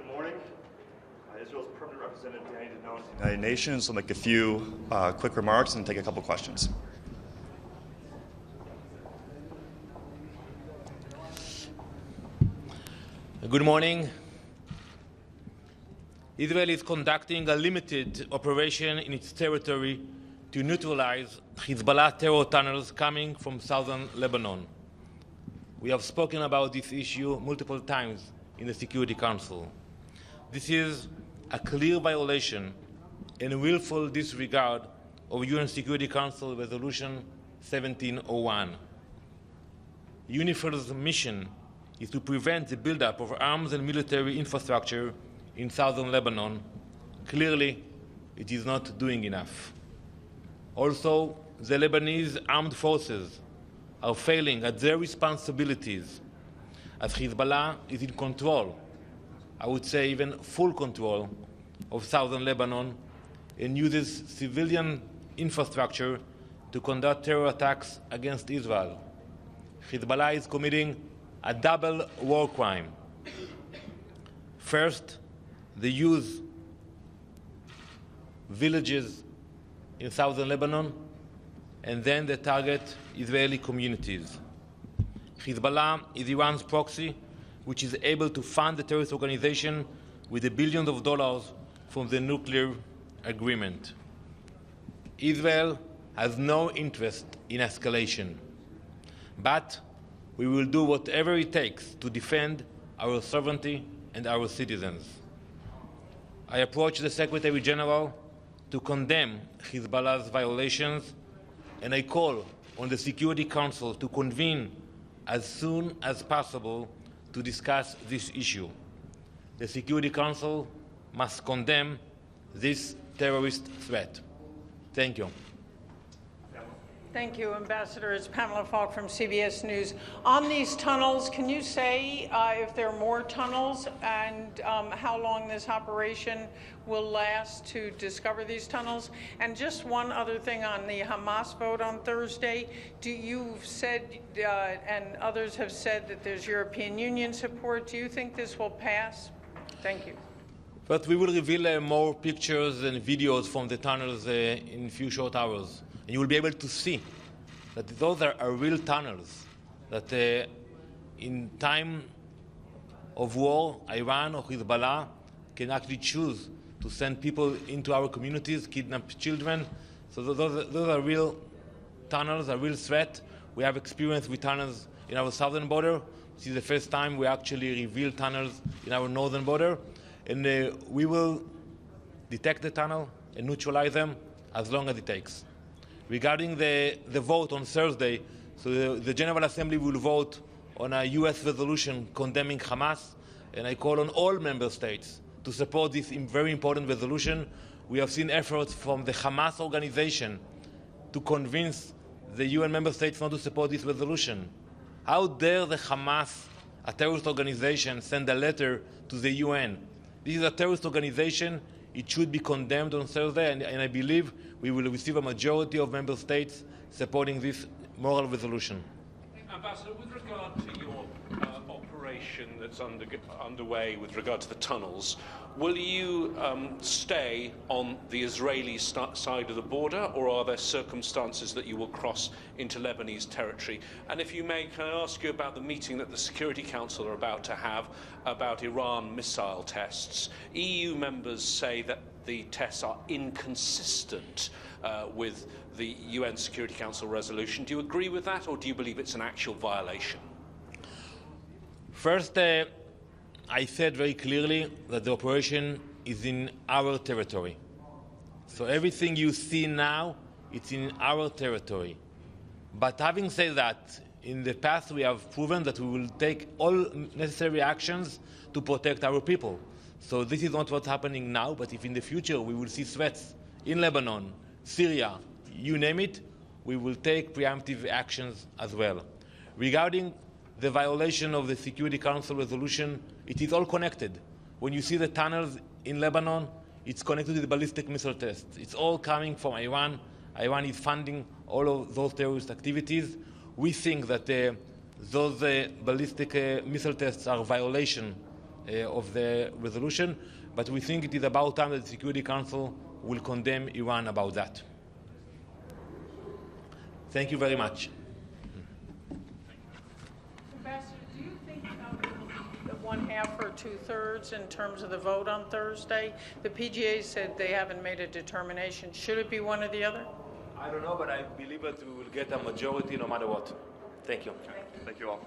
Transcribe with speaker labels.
Speaker 1: Good morning. Israel's permanent representative, Danon, to the United Nations. I'll make a few quick remarks and take a couple questions.
Speaker 2: Good morning. Israel is conducting a limited operation in its territory to neutralize Hezbollah terror tunnels coming from southern Lebanon. We have spoken about this issue multiple times in the Security Council. This is a clear violation and willful disregard of UN Security Council Resolution 1701. UNIFIL's mission is to prevent the buildup of arms and military infrastructure in southern Lebanon. Clearly, it is not doing enough. Also, the Lebanese armed forces are failing at their responsibilities as Hezbollah is in control, I would say even full control, of southern Lebanon and uses civilian infrastructure to conduct terror attacks against Israel. Hezbollah is committing a double war crime. First, they use villages in southern Lebanon, and then they target Israeli communities. Hezbollah is Iran's proxy, which is able to fund the terrorist organization with the billions of dollars from the nuclear agreement. Israel has no interest in escalation, but we will do whatever it takes to defend our sovereignty and our citizens. I approach the Secretary General to condemn Hezbollah's violations, and I call on the Security Council to convene as soon as possible to discuss this issue. The Security Council must condemn this terrorist threat. Thank you.
Speaker 3: Thank you, Ambassador. It's Pamela Falk from CBS News. On these tunnels, can you say if there are more tunnels and how long this operation will last to discover these tunnels? And just one other thing on the Hamas vote on Thursday. You've said, and others have said, that there's European Union support. Do you think this will pass? Thank you.
Speaker 2: But we will reveal more pictures and videos from the tunnels in a few short hours. And you will be able to see that those are real tunnels, that in time of war, Iran or Hezbollah can actually choose to send people into our communities, kidnap children. So those are real tunnels, a real threat. We have experience with tunnels in our southern border. This is the first time we actually reveal tunnels in our northern border. And we will detect the tunnel and neutralize them as long as it takes. Regarding the vote on Thursday, so the General Assembly will vote on a U.S. resolution condemning Hamas, and I call on all member states to support this very important resolution. We have seen efforts from the Hamas organization to convince the UN member states not to support this resolution. How dare the Hamas, a terrorist organization, send a letter to the UN? This is a terrorist organization. It should be condemned on Thursday, and I believe we will receive a majority of member states supporting this moral resolution.
Speaker 4: Ambassador, with regard to your operation that's underway with regard to the tunnels, will you stay on the Israeli side of the border, or are there circumstances that you will cross into Lebanese territory? And if you may, can I ask you about the meeting that the Security Council are about to have about Iran missile tests? EU members say that the tests are inconsistent with the UN Security Council resolution. Do you agree with that, or do you believe it's an actual violation?
Speaker 2: First, I said very clearly that the operation is in our territory. So everything you see now, it's in our territory. But having said that, in the past we have proven that we will take all necessary actions to protect our people. So this is not what's happening now, but if in the future we will see threats in Lebanon, Syria, you name it, we will take preemptive actions as well. Regarding the violation of the Security Council resolution, it is all connected. When you see the tunnels in Lebanon, it's connected to the ballistic missile tests. It's all coming from Iran. Iran is funding all of those terrorist activities. We think that those ballistic missile tests are a violation of the resolution, but we think it is about time that the Security Council will condemn Iran about that. Thank you very much.
Speaker 3: Ambassador, do you think the 1/2 or 2/3 in terms of the vote on Thursday? The PGA said they haven't made a determination. Should it be one or the other?
Speaker 2: I don't know, but I believe that we will get a majority no matter what. Thank you.
Speaker 1: Thank you all.